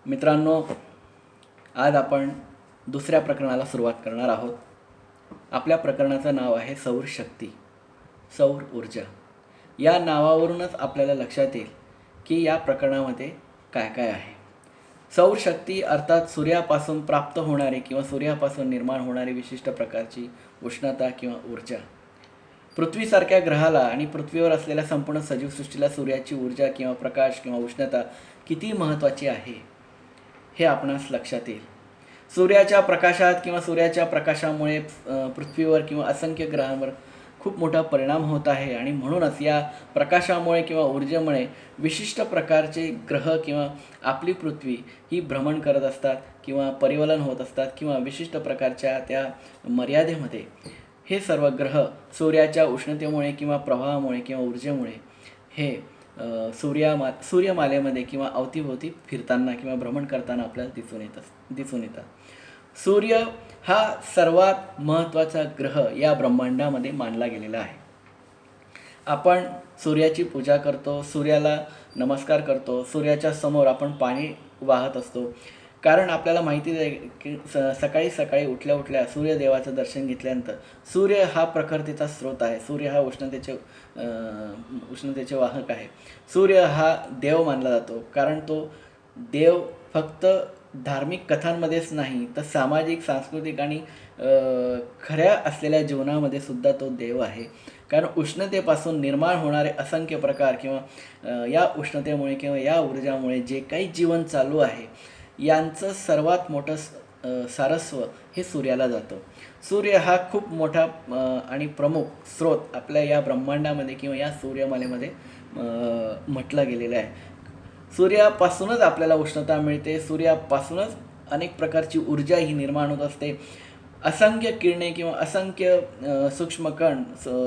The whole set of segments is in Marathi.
मित्रांनो, आज आपण दुसऱ्या प्रकरणाला सुरुवात करणार आहोत. आपल्या प्रकरणाचं नाव आहे सौर शक्ती, सौर ऊर्जा. या नावावरूनच आपल्याला लक्षात येईल की या प्रकरणामध्ये काय काय आहे. सौर शक्ती अर्थात सूर्यापासून प्राप्त होणारी किंवा सूर्यापासून निर्माण होणारी विशिष्ट प्रकारची उष्णता किंवा ऊर्जा. पृथ्वीसारख्या ग्रहाला आणि पृथ्वीवर असलेल्या संपूर्ण सजीवसृष्टीला सूर्याची ऊर्जा किंवा प्रकाश किंवा उष्णता किती महत्त्वाची आहे हे आपणास लक्षात येईल. सूर्याच्या प्रकाशात किंवा सूर्याच्या प्रकाशामुळे पृथ्वीवर किंवा असंख्य ग्रहांवर खूप मोठा परिणाम होत आहे आणि म्हणूनच या प्रकाशामुळे किंवा ऊर्जेमुळे विशिष्ट प्रकारचे ग्रह किंवा आपली पृथ्वी ही भ्रमण करत असतात किंवा परिवलन होत असतात किंवा विशिष्ट प्रकारच्या त्या मर्यादेमध्ये हे सर्व ग्रह सूर्याच्या उष्णतेमुळे किंवा प्रवाहामुळे किंवा ऊर्जेमुळे हे सूर्यमालेमध्ये किंवा अवतीभोवती फिरताना किंवा भ्रमण करताना आपल्याला दिसून येतात. सूर्य हा सर्वात महत्त्वाचा ग्रह या ब्रह्मांडामध्ये मानला गेलेला आहे. आपण सूर्याची पूजा करतो, सूर्याला नमस्कार करतो, सूर्याच्या समोर आपण पाणी वाहत असतो, कारण आपल्याला माहिती आहे की सकाळी सकाळी उठल्या सूर्यदेवाचं दर्शन घेतल्यानंतर सूर्य हा प्रखरतेचा स्रोत आहे. सूर्य हा उष्णतेचे वाहक आहे. सूर्य हा देव मानला जातो, कारण तो देव फक्त धार्मिक कथांमध्येच नाही तर सामाजिक, सांस्कृतिक आणि खऱ्या असलेल्या जीवनामध्ये सुद्धा तो देव आहे. कारण उष्णतेपासून निर्माण होणारे असंख्य प्रकार किंवा या उष्णतेमुळे किंवा या ऊर्जामुळे जे काही जीवन चालू आहे यांचं सर्वात मोठं सारस्व हे सूर्याला जातं. सूर्य हा खूप मोठा आणि प्रमुख स्रोत आपल्या या ब्रह्मांडामध्ये किंवा या सूर्यमालेमध्ये म्हटला गेलेला आहे. सूर्यापासूनच आपल्याला उष्णता मिळते, सूर्यापासूनच अनेक प्रकारची ऊर्जा ही निर्माण होत असते. असंख्य किरणे किंवा असंख्य सूक्ष्मकण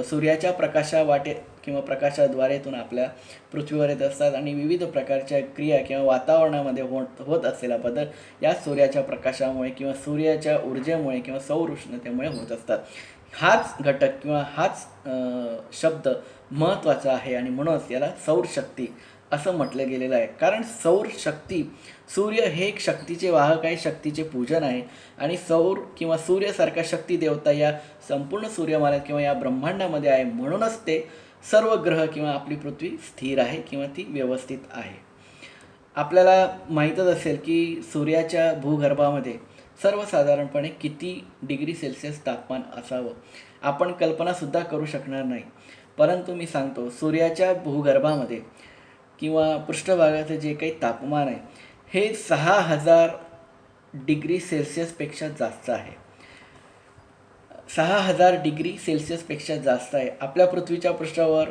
सूर्याच्या प्रकाशावाटे किंवा प्रकाशाद्वारेतून आपल्या पृथ्वीवर येत असतात आणि विविध प्रकारच्या क्रिया किंवा वातावरणामध्ये होत असलेला बदल या सूर्याच्या प्रकाशामुळे किंवा सूर्याच्या ऊर्जेमुळे किंवा सौर उष्णतेमुळे होत असतात. हाच घटक किंवा हाच शब्द महत्त्वाचा आहे आणि म्हणूनच याला सौर शक्ती असं म्हटलं गेलेलं आहे. कारण सौर शक्ती, सूर्य हे एक शक्तीचे वाहक आहे, शक्तीचे पूजन आहे आणि सौर किंवा सूर्यासारखा शक्ती देवता या संपूर्ण सूर्यमालेत किंवा या ब्रह्मांडामध्ये आहे. म्हणूनच ते सर्व ग्रह किंवा आपली पृथ्वी स्थिर आहे किंवा ती व्यवस्थित आहे. आपल्याला माहीतच असेल की सूर्याच्या भूगर्भामध्ये सर्वसाधारणपणे किती डिग्री सेल्सिअस तापमान असावं आपण कल्पनासुद्धा करू शकणार नाही. परंतु मी सांगतो, सूर्याच्या भूगर्भामध्ये किंवा पृष्ठभागाचं जे काही तापमान आहे हे 6000 डिग्री सेल्सिअसपेक्षा जास्त आहे. 6000 डिग्री सेल्सिअसपेक्षा जास्त आहे. आपल्या पृथ्वीच्या पृष्ठावर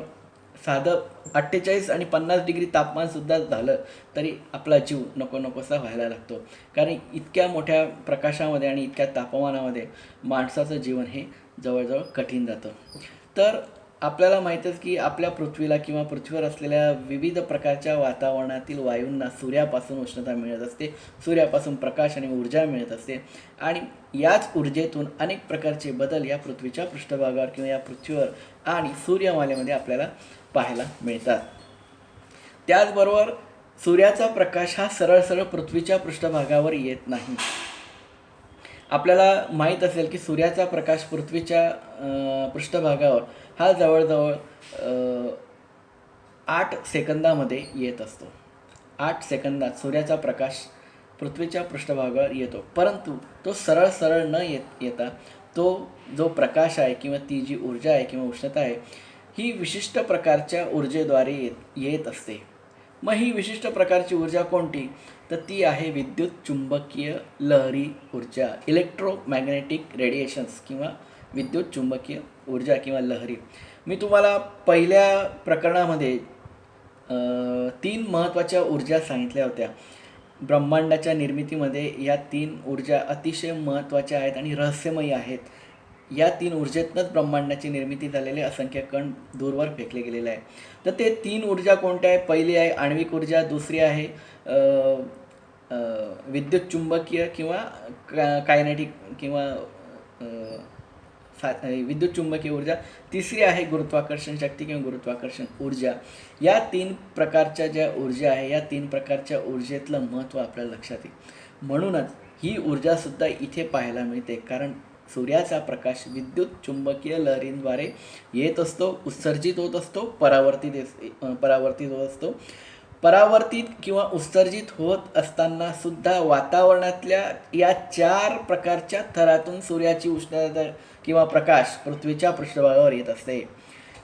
साधं 48 आणि 50 डिग्री तापमानसुद्धा झालं तरी आपला जीव नकोसा व्हायला लागतो. कारण इतक्या मोठ्या प्रकाशामध्ये आणि इतक्या तापमानामध्ये माणसाचं जीवन हे जवळजवळ कठीण जातं. तर आपल्याला माहीतच की आपल्या पृथ्वीला किंवा पृथ्वीवर असलेल्या विविध प्रकारच्या वातावरणातील वायूंना सूर्यापासून उष्णता मिळत असते, सूर्यापासून प्रकाश आणि ऊर्जा मिळत असते आणि याच ऊर्जेतून अनेक प्रकारचे बदल या पृथ्वीच्या पृष्ठभागावर किंवा या पृथ्वीवर आणि सूर्यमालेमध्ये आपल्याला पाहायला मिळतात. त्याचबरोबर सूर्याचा प्रकाश हा सरळ पृथ्वीच्या पृष्ठभागावर येत नाही. आपल्याला माहीत असेल की सूर्याचा प्रकाश पृथ्वीच्या पृष्ठभागावर हा जवळजवळ 8 सेकंदामध्ये येत असतो. 8 सेकंदात सूर्याचा प्रकाश पृथ्वीच्या पृष्ठभागावर येतो. परंतु तो सरळ न येता तो जो प्रकाश आहे किंवा ती जी ऊर्जा आहे किंवा उष्णता आहे ही विशिष्ट प्रकारच्या ऊर्जेद्वारे येत असते. मग ही विशिष्ट प्रकारची ऊर्जा कोणती? तर ती आहे विद्युत चुंबकीय लहरी ऊर्जा, इलेक्ट्रोमॅग्नेटिक रेडिएशन्स किंवा विद्युत चुंबकीय ऊर्जा किंवा लहरी. मी तुम्हाला पहिल्या प्रकरणामध्ये 3 महत्त्वाच्या ऊर्जा सांगितल्या होत्या. ब्रह्मांडाच्या निर्मितीमध्ये या 3 ऊर्जा अतिशय महत्त्वाच्या आहेत आणि रहस्यमयी आहेत. या 3 ऊर्जेतनंच ब्रह्मांडाची निर्मिती झालेले असंख्य कण दूरवर फेकले गेलेले आहे. तर ते 3 ऊर्जा कोणत्या आहे? पहिली आहे आण्विक ऊर्जा, दुसरी आहे विद्युत चुंबकीय किंवा कायनेटिक किंवा विद्युत चुंबकीय ऊर्जा, तिसरी आहे गुरुत्वाकर्षण शक्ती किंवा गुरुत्वाकर्षण ऊर्जा. या 3 प्रकारच्या ज्या ऊर्जा आहे, या 3 प्रकारच्या ऊर्जेतलं महत्त्व आपल्याला लक्षात येईल. म्हणूनच ही ऊर्जासुद्धा इथे पाहायला मिळते, कारण सूर्याचा प्रकाश विद्युत चुंबकीय लहरींद्वारे येत असतो, उत्सर्जित होत असतो, परावर्तित होत असतो. परावर्तित किंवा उत्सर्जित होत असताना सुद्धा वातावरणातल्या या 4 प्रकारच्या थरातून सूर्याची उष्णता किंवा प्रकाश पृथ्वीच्या पृष्ठभागावर येत असते.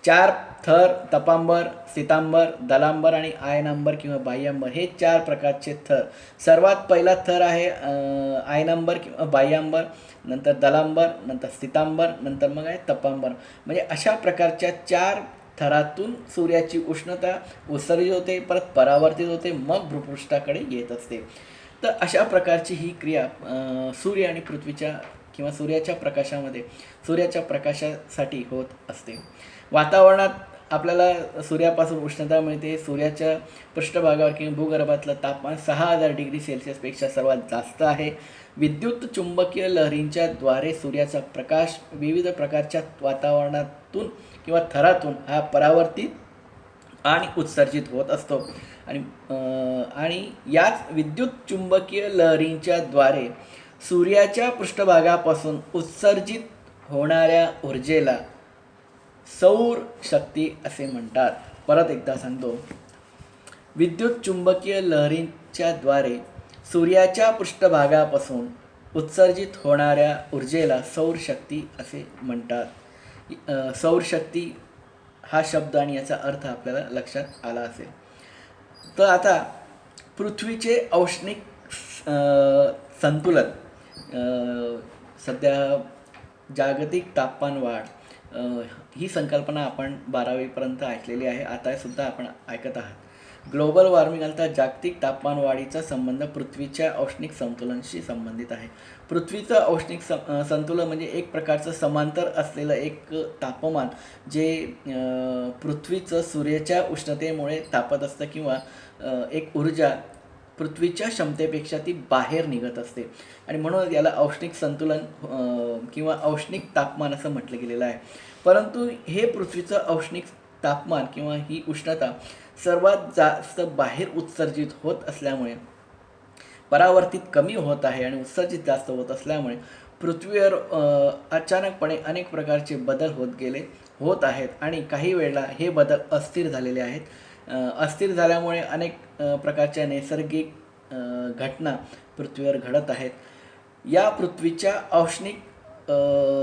4 थर, तपांबर, सीतांबर, दलांबर आणि आयनांबर किंवा बाह्यांबर, हे 4 प्रकारचे थर. सर्वात पहिला थर आहे आयनांबर किंवा बाह्यांबर, नंतर दलांबर, नंतर सीतांबर, नंतर मग आहे तपांबर. म्हणजे अशा प्रकारच्या 4 थरातून सूर्याची उष्णता उत्सर्जित होते, परत परावर्तित होते, मग भूपृष्ठाकडे येत असते. तर अशा प्रकारची ही क्रिया सूर्य आणि पृथ्वीच्या किंवा सूर्याच्या प्रकाशासाठी होत असते. वातावरणात आपल्याला सूर्यापासून उष्णता मिळते. सूर्याच्या पृष्ठभागावर किंवा भूगर्भातलं तापमान 6000 डिग्री सेल्सिअसपेक्षा सर्वात जास्त आहे. विद्युत चुंबकीय लहरींच्या द्वारे सूर्याचा प्रकाश विविध प्रकारच्या वातावरणातून किंवा थरातून हा परावर्तित आणि उत्सर्जित होत असतो. आणि याच विद्युत चुंबकीय लहरींच्या द्वारे सूर्याच्या पृष्ठभागापासून उत्सर्जित होणाऱ्या ऊर्जेला सौर शक्ती असे म्हणतात. परत एकदा सांगतो, विद्युत चुंबकीय लहरींच्या द्वारे सूर्याच्या पृष्ठभागापासून उत्सर्जित होणाऱ्या ऊर्जेला सौर शक्ती असे म्हणतात. सौर शक्ती हा शब्द आणि याचा अर्थ आपल्याला लक्षात आला असेल. तर आता पृथ्वीचे औष्णिक संतुलन, सध्या जागतिक तापमान वाढ ही संकल्पना आपण 12वीपर्यंत ऐकलेली आहे, आता सुद्धा आपण ऐकत आहात. ग्लोबल वॉर्मिंग अर्थात जागतिक तापमान वाढीचा संबंध पृथ्वीच्या औष्णिक संतुलनाशी संबंधित आहे. पृथ्वीचं औष्णिक संतुलन म्हणजे एक प्रकारचं समांतर असलेलं एक तापमान जे पृथ्वीचं सूर्याच्या उष्णतेमुळे तापत असतं किंवा एक ऊर्जा पृथ्वीच्या क्षमतेपेक्षा ती बाहेर निघत असते आणि म्हणून याला औष्णिक संतुलन किंवा औष्णिक तापमान असं म्हटलं गेलेलं आहे. परंतु हे पृथ्वीचं औष्णिक तापमान किंवा ही उष्णता सर्वात जास्त बाहेर उत्सर्जित होत असल्यामुळे परावर्तित कमी होत आहे आणि उत्सर्जित जास्त होत असल्यामुळे पृथ्वीवर अचानकपणे अनेक प्रकारचे बदल होत आहेत आणि काही वेळेला हे बदल अस्थिर झालेले आहेत. अस्थिर झाल्यामुळे अनेक प्रकारच्या नैसर्गिक घटना पृथ्वीवर घडत आहेत. या पृथ्वीच्या औष्णिक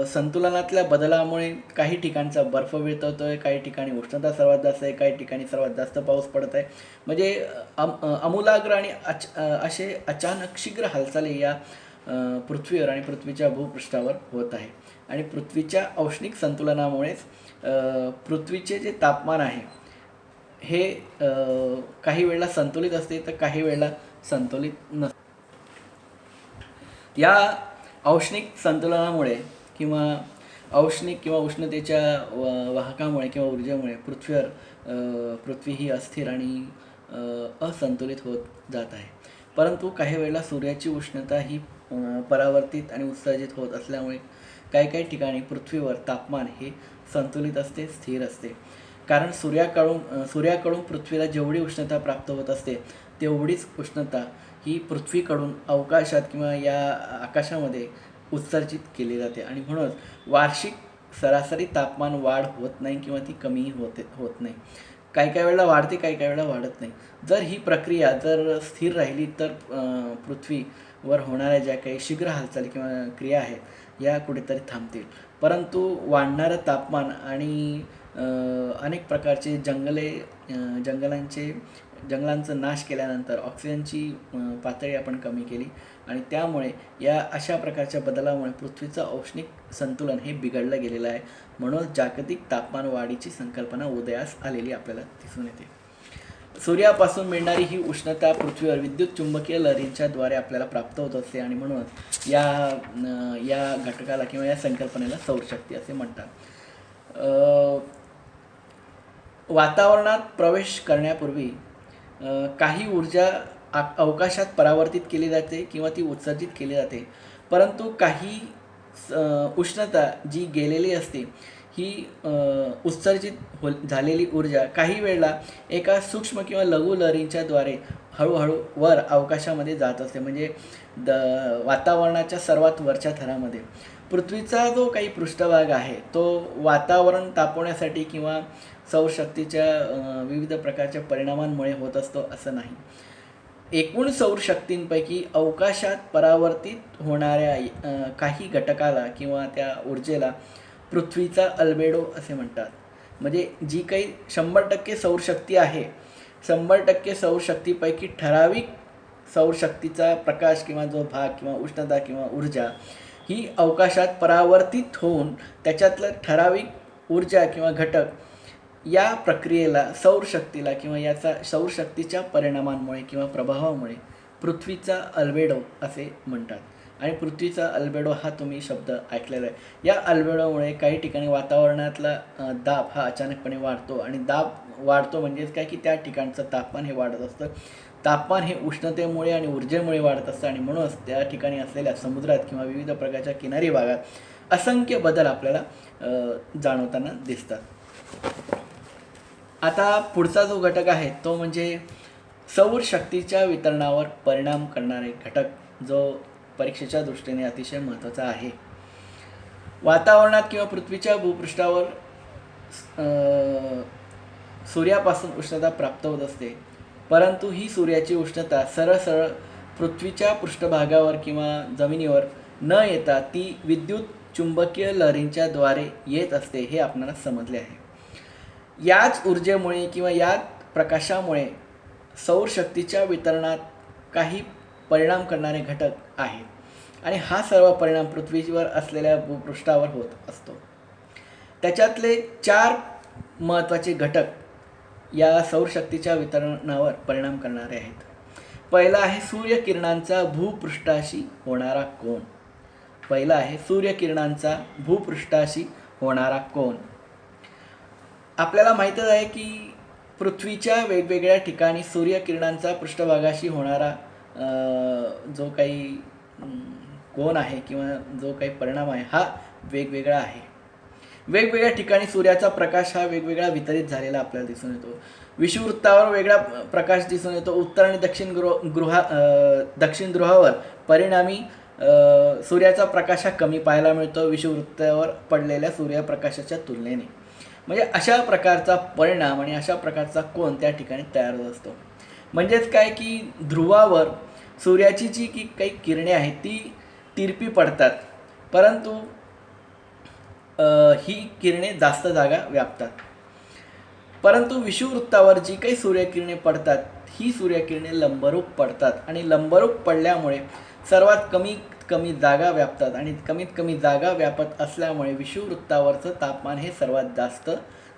संतुलनातल्या बदलामुळे काही ठिकाणचा बर्फ वितळतो आहे, काही ठिकाणी उष्णता सर्वात जास्त आहे, काही ठिकाणी सर्वात जास्त पाऊस पडत आहे. म्हणजे आमूलाग्र आणि असे अचानक शीघ्र हालचाली या पृथ्वीवर आणि पृथ्वीच्या भूपृष्ठावर होत आहे. आणि पृथ्वीच्या औष्णिक संतुलनामुळेच पृथ्वीचे जे तापमान आहे हे काही वेळेला संतुलित असते तर काही वेळेला संतुलित नसते. या औष्णिक संतुलनामुळे किंवा औष्णिक किंवा उष्णतेच्या वाहकामुळे किंवा ऊर्जेमुळे पृथ्वी ही अस्थिर आणि असंतुलित होत जात आहे. परंतु काही वेळेला सूर्याची उष्णता ही परावर्तित आणि उत्सर्जित होत असल्यामुळे काही ठिकाणी पृथ्वीवर तापमान हे संतुलित असते, स्थिर असते. कारण सूर्याकडून पृथ्वीला जेवढी उष्णता प्राप्त होत असते तेवढीच उष्णता ही पृथ्वीकडून अवकाशात किंवा या आकाशामध्ये उत्सर्जित केली जाते आणि म्हणूनच वार्षिक सरासरी तापमान वाढ होत नाही किंवा ती कमीही होत नाही. काही वेळेला वाढते, काही वेळेला वाढत नाही. जर ही प्रक्रिया जर स्थिर राहिली तर पृथ्वीवर होणाऱ्या ज्या काही शीघ्र हालचाली किंवा क्रिया आहेत या कुठेतरी थांबतील. परंतु वाढणारं तापमान आणि अनेक प्रकारचे जंगलांचा नाश केल्यानंतर ऑक्सिजनची पातळी आपण कमी केली आणि त्यामुळे या अशा प्रकारच्या बदलामुळे पृथ्वीचं औष्णिक संतुलन हे बिघडलं गेलेलं आहे. म्हणून जागतिक तापमान वाढीची संकल्पना उदयास आलेली आपल्याला दिसून येते. सूर्यापासून मिळणारी ही उष्णता पृथ्वीवर विद्युत चुंबकीय लहरींच्या द्वारे आपल्याला प्राप्त होत असते आणि म्हणून या घटकाला किंवा या संकल्पनेला सौरशक्ती असे म्हणतात. वातावरणात प्रवेश करण्यापूर्वी काही ऊर्जा अवकाशात परावर्तित केली जाते किंवा ती उत्सर्जित केली जाते. परंतु काही उष्णता जी गेलेली असते ही उत्सर्जित झालेली ऊर्जा काही वेळेला एका सूक्ष्म किंवा लघु लहरींच्याद्वारे हळूहळू वर अवकाशामध्ये जात असते. म्हणजे वातावरणाच्या सर्वात वरच्या थरामध्ये. पृथ्वीचा जो काही पृष्ठभाग आहे तो वातावरण तापवण्यासाठी किंवा सौरशक्तीच्या विविध प्रकारच्या परिणामांमुळे होत असतो असं नाही. एकूण सौरशक्तींपैकी अवकाशात परावर्तित होणाऱ्या काही घटकाला किंवा त्या ऊर्जेला पृथ्वीचा अल्बेडो असे म्हणतात. म्हणजे जी काही 100% सौरशक्ती आहे, 100% सौरशक्तीपैकी ठराविक सौरशक्तीचा प्रकाश किंवा जो भाग किंवा उष्णता किंवा ऊर्जा ही अवकाशात परावर्तित होऊन त्याच्यातलं ठराविक ऊर्जा किंवा घटक या प्रक्रियेला सौरशक्तीला किंवा याचा सौरशक्तीच्या परिणामांमुळे किंवा प्रभावामुळे पृथ्वीचा अल्बेडो असे म्हणतात. आणि पृथ्वीचा अल्बेडो हा तुम्ही शब्द ऐकलेला आहे. या अल्बेडोमुळे काही ठिकाणी वातावरणातला दाब हा अचानकपणे वाढतो आणि दाब वाढतो म्हणजेच काय की त्या ठिकाणचं तापमान हे वाढत असतं. तापमान हे उष्णतेमुळे आणि ऊर्जेमुळे वाढत असतं आणि म्हणूनच त्या ठिकाणी असलेल्या समुद्रात किंवा विविध प्रकारच्या किनारी भागात असंख्य बदल आपल्याला जाणवताना दिसतात. आता पुढचा जो घटक आहे तो म्हणजे सौरशक्तीच्या वितरणावर परिणाम करणारे घटक, जो परीक्षेच्या दृष्टीने अतिशय महत्त्वाचा आहे. वातावरणात किंवा पृथ्वीच्या भूपृष्ठावर सूर्यापासून उष्णता प्राप्त होत असते, परंतु ही सूर्याची उष्णता सरळ सरळ पृथ्वीच्या पृष्ठभागावर किंवा जमिनीवर न येता ती विद्युत चुंबकीय लहरींच्या द्वारे येत असते हे आपल्याला समजले आहे. याच ऊर्जेमुळे किंवा या प्रकाशामुळे सौरशक्तीच्या वितरणात काही परिणाम करणारे घटक आहेत आणि हा सर्व परिणाम पृथ्वीवर असलेल्या भूपृष्ठावर होत असतो. त्याच्यातले 4 महत्त्वाचे घटक या सौरशक्तीच्या वितरणावर परिणाम करणारे आहेत. पहिला आहे सूर्यकिरणांचा भूपृष्ठाशी होणारा कोन. पहिला आहे सूर्यकिरणांचा भूपृष्ठाशी होणारा कोन. आपल्याला माहीतच आहे की पृथ्वीच्या वेगवेगळ्या ठिकाणी सूर्यकिरणांचा पृष्ठभागाशी होणारा जो काही कोन आहे किंवा जो काही परिणाम आहे हा वेगवेगळा आहे. वेगवेगळ्या ठिकाणी सूर्याचा प्रकाश हा वेगवेगळा वितरित झालेला आपल्याला दिसून येतो. विषुववृत्तावर वेगळा प्रकाश दिसून येतो. उत्तर आणि दक्षिण ध्रुवावर परिणामी सूर्याचा प्रकाश हा कमी पाहायला मिळतो विषुववृत्तावर पडलेल्या सूर्यप्रकाशाच्या तुलनेने. म्हणजे अशा प्रकारचा परिणाम आणि अशा प्रकारचा कोन त्या ठिकाणी तयार होत असतो. म्हणजेच काय की ध्रुवावर सूर्याची जी की काही किरणे आहेत ती तिरपी पडतात, परंतु ही किरणे जास्त जागा व्यापतात. परंतु विषुववृत्तावर जी काही सूर्यकिरणे पडतात ही सूर्यकिरणे लंबरूप पडतात आणि लंबरूप पडल्यामुळे सर्वात कमी जागा व्यापतात आणि कमीत कमी जागा व्यापत असल्यामुळे विषुववृत्तावरचं तापमान हे सर्वात जास्त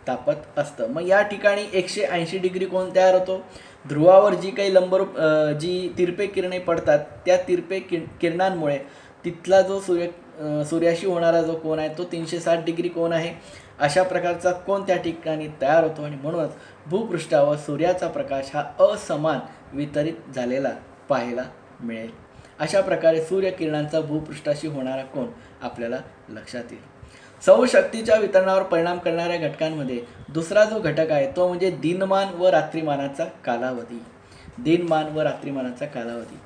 तापत असतं. मग या ठिकाणी 180 डिग्री कोन तयार होतो. ध्रुवावर जी काही लंबरूप जी तिरपे किरणे पडतात त्या तिरपे किरणांमुळे तिथला जो सूर्याशी होणारा जो कोन आहे तो 360 डिग्री कोन आहे. अशा प्रकारचा कोन त्या ठिकाणी तयार होतो आणि म्हणूनच भूपृष्ठावर सूर्याचा प्रकाश हा असमान वितरित झालेला पाहायला मिळेल. अशा प्रकारे सूर्यकिरणांचा भूपृष्ठाशी होणारा कोन आपल्याला लक्षात येईल. सौरशक्तीच्या वितरणावर परिणाम करणाऱ्या घटकांमध्ये दुसरा जो घटक आहे तो म्हणजे दिनमान व रात्रिमानाचा कालावधी. दिनमान व रात्रिमानाचा कालावधी.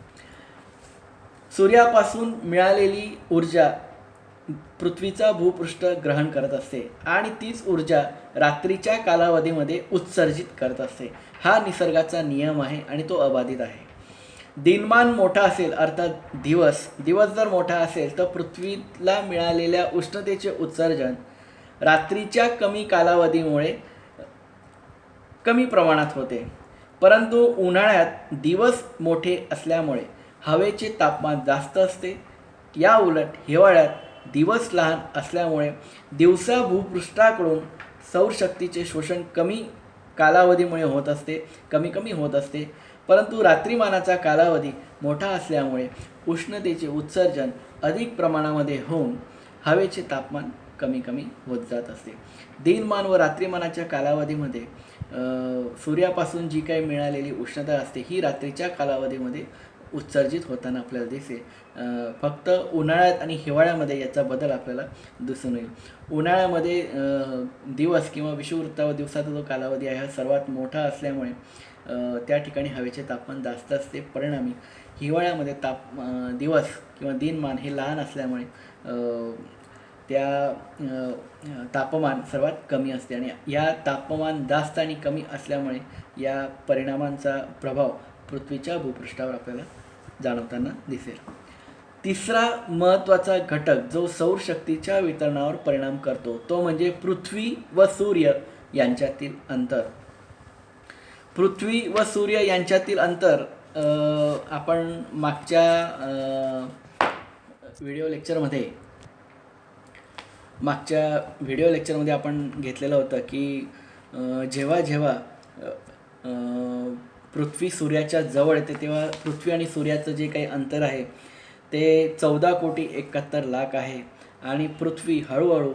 सूर्यापासून मिळालेली ऊर्जा पृथ्वीचा भूपृष्ठ ग्रहण करत असते आणि तीच ऊर्जा रात्रीच्या कालावधीमध्ये उत्सर्जित करत असते. हा निसर्गाचा नियम आहे आणि तो अबाधित आहे. दिनमान मोठा असेल अर्थात दिवस जर मोठा असेल तर पृथ्वीला मिळालेल्या उष्णतेचे उत्सर्जन रात्रीच्या कमी कालावधीमुळे कमी प्रमाणात होते. परंतु उन्हाळ्यात दिवस मोठे असल्यामुळे हवेचे तापमान जास्त असते. या उलट हिवाळ्यात दिवस लहान असल्यामुळे दिवसा भूपृष्ठाकडून सौरशक्तीचे शोषण कमी कालावधीमुळे होत असते, कमी होत असते. परंतु रात्रिमानाचा कालावधी मोठा असल्यामुळे उष्णतेचे उत्सर्जन अधिक प्रमाणामध्ये होऊन हवेचे तापमान कमी होत जात असते. दिनमान व रात्रिमानाच्या कालावधीमध्ये सूर्यापासून जी काही मिळालेली उष्णता असते ही रात्रीच्या कालावधीमध्ये उत्सर्जित होताना आपल्याला दिसेल. फक्त उन्हाळ्यात आणि हिवाळ्यामध्ये याचा बदल आपल्याला दिसून येईल. उन्हाळ्यामध्ये दिवस किंवा विषुववृत्त व दिवसाचा जो कालावधी आहे हा सर्वात मोठा असल्यामुळे त्या ठिकाणी हवेचे तापमान जास्त असते. परिणामी हिवाळ्यामध्ये दिवस किंवा दिनमान हे लहान असल्यामुळे तापमान सर्वात कमी असते आणि या तापमान जास्त आणि कमी असल्यामुळे या परिणामांचा प्रभाव पृथ्वीच्या भूपृष्ठावर आपल्याला जाणवताना दिसेल. तिसरा महत्त्वाचा घटक जो सौरशक्तीच्या वितरणावर परिणाम करतो तो म्हणजे पृथ्वी व सूर्य यांच्यातील अंतर. पृथ्वी व सूर्य यांच्यातील अंतर आपण मागच्या व्हिडिओ लेक्चरमध्ये आपण घेतलेलं होतं की जेव्हा पृथ्वी सूर्याच्या जवळ येते तेव्हा पृथ्वी आणि सूर्याचं जे काही अंतर आहे ते 14,71,00,000 आहे आणि पृथ्वी हळूहळू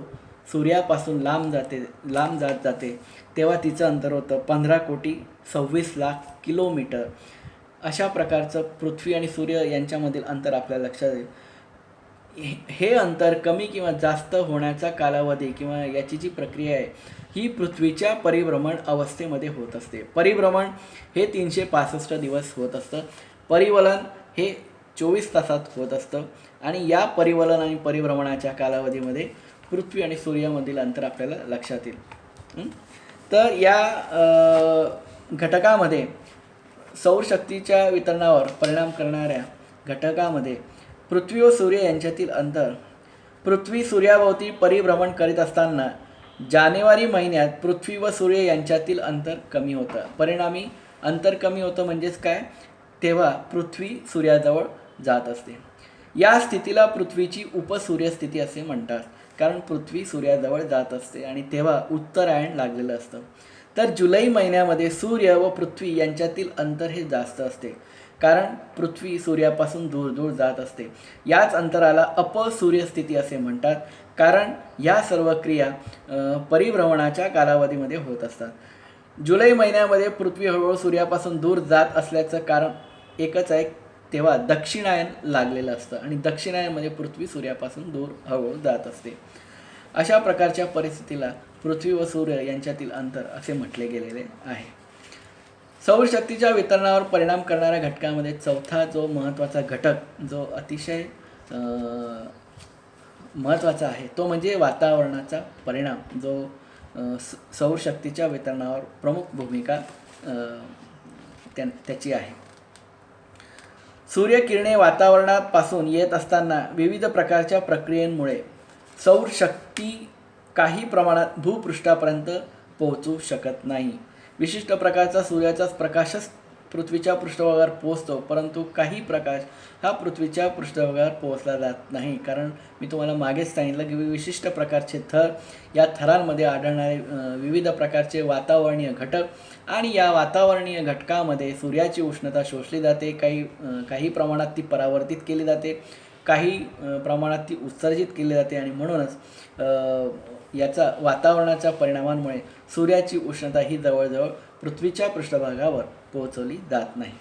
सूर्यापासून लांब जात जाते तेव्हा तिचं अंतर होतं 15,26,00,000 किलोमीटर. अशा प्रकारचं पृथ्वी आणि सूर्य यांच्यामधील अंतर आपल्याला लक्षात येईल. हे अंतर कमी किंवा जास्त होण्याचा कालावधी किंवा याची जी प्रक्रिया आहे ही पृथ्वीच्या परिभ्रमण अवस्थेमध्ये होत असते. परिभ्रमण हे 365 दिवस होत असतं. परिवलन हे 24 तासात होत असतं आणि या परिवलन आणि परिभ्रमणाच्या कालावधीमध्ये पृथ्वी आणि सूर्यामधील अंतर आपल्याला लक्षात येईल. तर या घटकामध्ये सौरशक्तीच्या वितरणावर परिणाम करणाऱ्या घटकामध्ये पृथ्वी व सूर्य यांच्यातील अंतर. पृथ्वी सूर्याभोवती परिभ्रमण करीत असताना जानेवारी महिन्यात पृथ्वी व सूर्य यांच्यातील अंतर कमी होतं. परिणामी अंतर कमी होतं म्हणजेच काय, तेव्हा पृथ्वी सूर्याजवळ जात असते. या स्थितीला पृथ्वीची उपसूर्यस्थिती असे म्हणतात, कारण पृथ्वी सूर्याजवळ जात असते आणि तेव्हा उत्तरायण लागलेलं असतं. तर जुलै महिन्यामध्ये सूर्य व पृथ्वी यांच्यातील अंतर हे जास्त असते, कारण पृथ्वी सूर्यापासून दूर जात असते. याच अंतराला अपसूर्यस्थिती असे म्हणतात, कारण या सर्व क्रिया परिभ्रमणाच्या कालावधीमध्ये होत असतात. जुलै महिन्यामध्ये पृथ्वी हळूहळू सूर्यापासून दूर जात असल्याचं कारण एकच आहे, तेव्हा दक्षिणायन लागलेलं असतं आणि दक्षिणायनमध्ये पृथ्वी सूर्यापासून दूर हळूहळू जात असते. अशा प्रकारच्या परिस्थितीला पृथ्वी व सूर्य यांच्यातील अंतर असे म्हटले गेलेले आहे. सौरशक्तीच्या वितरणावर परिणाम करणाऱ्या घटकामध्ये चौथा जो महत्त्वाचा घटक जो अतिशय महत्त्वाचा आहे तो म्हणजे वातावरणाचा परिणाम, जो सौरशक्तीच्या वितरणावर प्रमुख भूमिका त्याची आहे. सूर्यकिरणे वातावरणापासून येत असताना विविध प्रकारच्या प्रक्रियेमुळे सौरशक्ती काही प्रमाणात भूपृष्ठापर्यंत पोहोचू शकत नाही. विशिष्ट प्रकारचा सूर्याचा प्रकाशच पृथ्वीच्या पृष्ठभागावर पोहोचतो, परंतु काही प्रकाश हा पृथ्वीच्या पृष्ठभागावर पोहोचला जात नाही, कारण मी तुम्हाला मागेच सांगितलं की विशिष्ट प्रकारचे थर, या थरांमध्ये आढळणारे विविध प्रकारचे वातावरणीय घटक आणि या वातावरणीय घटकामध्ये सूर्याची उष्णता शोषली जाते, काही प्रमाणात ती परावर्तित केली जाते, काही प्रमाणात ती उत्सर्जित केली जाते आणि म्हणूनच याचा वातावरणाच्या परिणामांमुळे सूर्याची उष्णता ही जवळजवळ पृथ्वीच्या पृष्ठभागावर पोहोचवली जात नाही.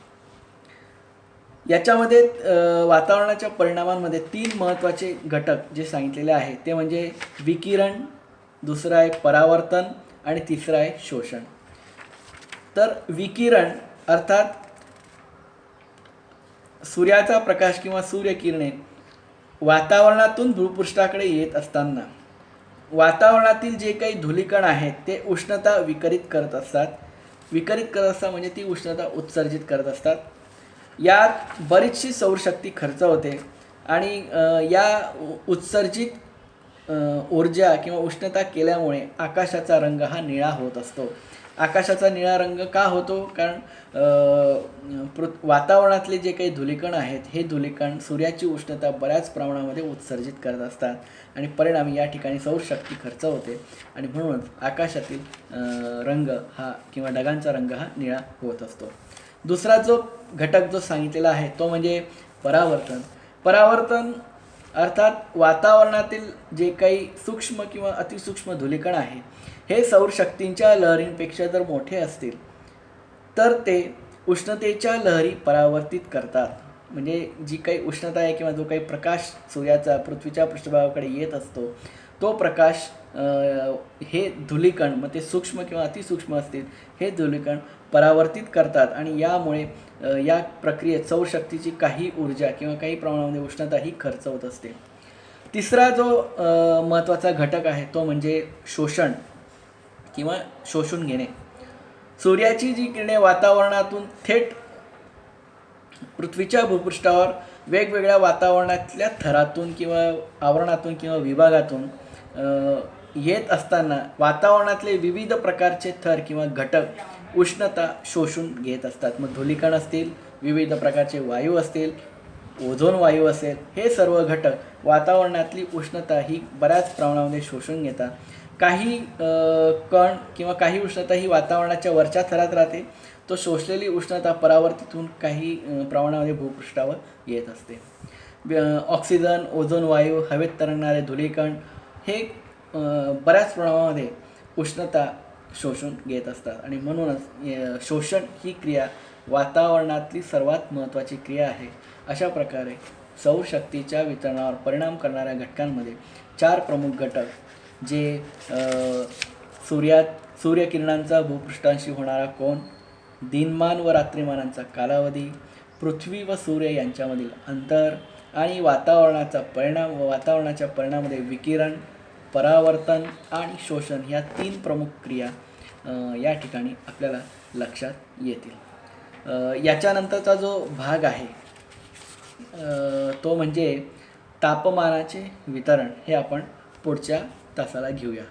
याच्यामध्ये वातावरणाच्या परिणामांमध्ये 3 महत्त्वाचे घटक जे सांगितलेले आहे ते म्हणजे विकिरण, दुसरं आहे परावर्तन आणि तिसरं आहे शोषण. तर विकिरण अर्थात सूर्याचा प्रकाश किंवा सूर्यकिरणे वातावरणातून भूपृष्ठाकडे येत असताना वातावरणातील जे काही धूलिकण आहेत ते उष्णता विकरित करत असतात म्हणजे ती उष्णता उत्सर्जित करत असतात. यात बरीचशी सौरशक्ती खर्च होते आणि या उत्सर्जित ऊर्जा किंवा उष्णता केल्यामुळे आकाशाचा रंग हा निळा होत असतो. आकाशाचा निळा रंग का होतो, कारण वातावरणातले जे काही धूलिकण आहेत हे धूलिकण सूर्याची उष्णता बऱ्याच प्रमाणामध्ये उत्सर्जित करत असतात आणि परिणामी या ठिकाणी सौरशक्ती खर्च होते आणि म्हणूनच आकाशातील रंग हा किंवा ढगांचा रंग हा निळा होत असतो. दुसरा जो घटक जो सांगितलेला आहे तो म्हणजे परावर्तन अर्थात वातावरणातील जे काही सूक्ष्म किंवा अतिसूक्ष्म धूलिकण आहे हे सौरशक्तींच्या लहरींपेक्षा जर मोठे असतील तर ते उष्णतेच्या लहरी परावर्तित करतात. म्हणजे जी काही उष्णता आहे किंवा जो काही प्रकाश सूर्याचा पृथ्वीच्या पृष्ठभागाकडे येत असतो, तो प्रकाश हे धूलिकण, मग ते सूक्ष्म किंवा अतिसूक्ष्म असतील, हे धूलिकण परावर्तित करतात आणि यामुळे या प्रक्रियेत सौरशक्तीची काही ऊर्जा किंवा काही प्रमाणामध्ये उष्णता ही खर्च होत असते. तिसरा जो महत्त्वाचा घटक आहे तो म्हणजे शोषण किंवा शोषून घेणे. सूर्याची जी किरणे वातावरणातून थेट पृथ्वीच्या भूपृष्ठावर वेगवेगळ्या वातावरणातल्या थरातून किंवा आवरणातून किंवा विभागातून येत असताना वातावरणातले विविध प्रकारचे थर किंवा घटक उष्णता शोषून घेत असतात. मग धूलिकण असतील, विविध प्रकारचे वायू असतील, ओझोन वायू असेल, हे सर्व घटक वातावरणातली उष्णता ही बऱ्याच प्रमाणामध्ये शोषून घेतात. काही कण किंवा काही उष्णता ही वातावरणाच्या वरच्या थरात राहते, तो शोषलेली उष्णता परावर्तित होऊन काही प्रमाणामध्ये भूपृष्ठावर येत असते. ऑक्सिजन, ओझोन वायू, हवेत तरंगणारे धूलिकण हे बऱ्याच प्रमाणामध्ये उष्णता शोषून घेत असतात आणि म्हणूनच शोषण ही क्रिया वातावरणातली सर्वात महत्त्वाची क्रिया आहे. अशा प्रकारे सौरशक्तीच्या वितरणावर परिणाम करणाऱ्या घटकांमध्ये 4 प्रमुख घटक जे सूर्यकिरणांचा भूपृष्ठांशी होणारा कोन, दिनमान व रात्रिमानांचा कालावधी, पृथ्वी व सूर्य यांच्यामधील अंतर आणि वातावरणाचा परिणाम व वातावरणाच्या परिणामामध्ये विकिरण, परावर्तन आणि शोषण ह्या 3 प्रमुख क्रिया या ठिकाणी आपल्याला लक्षात येतील. याच्यानंतरचा जो भाग आहे तो म्हणजे तापमानाचे वितरण, हे आपण पुढच्या तासाला घेऊया.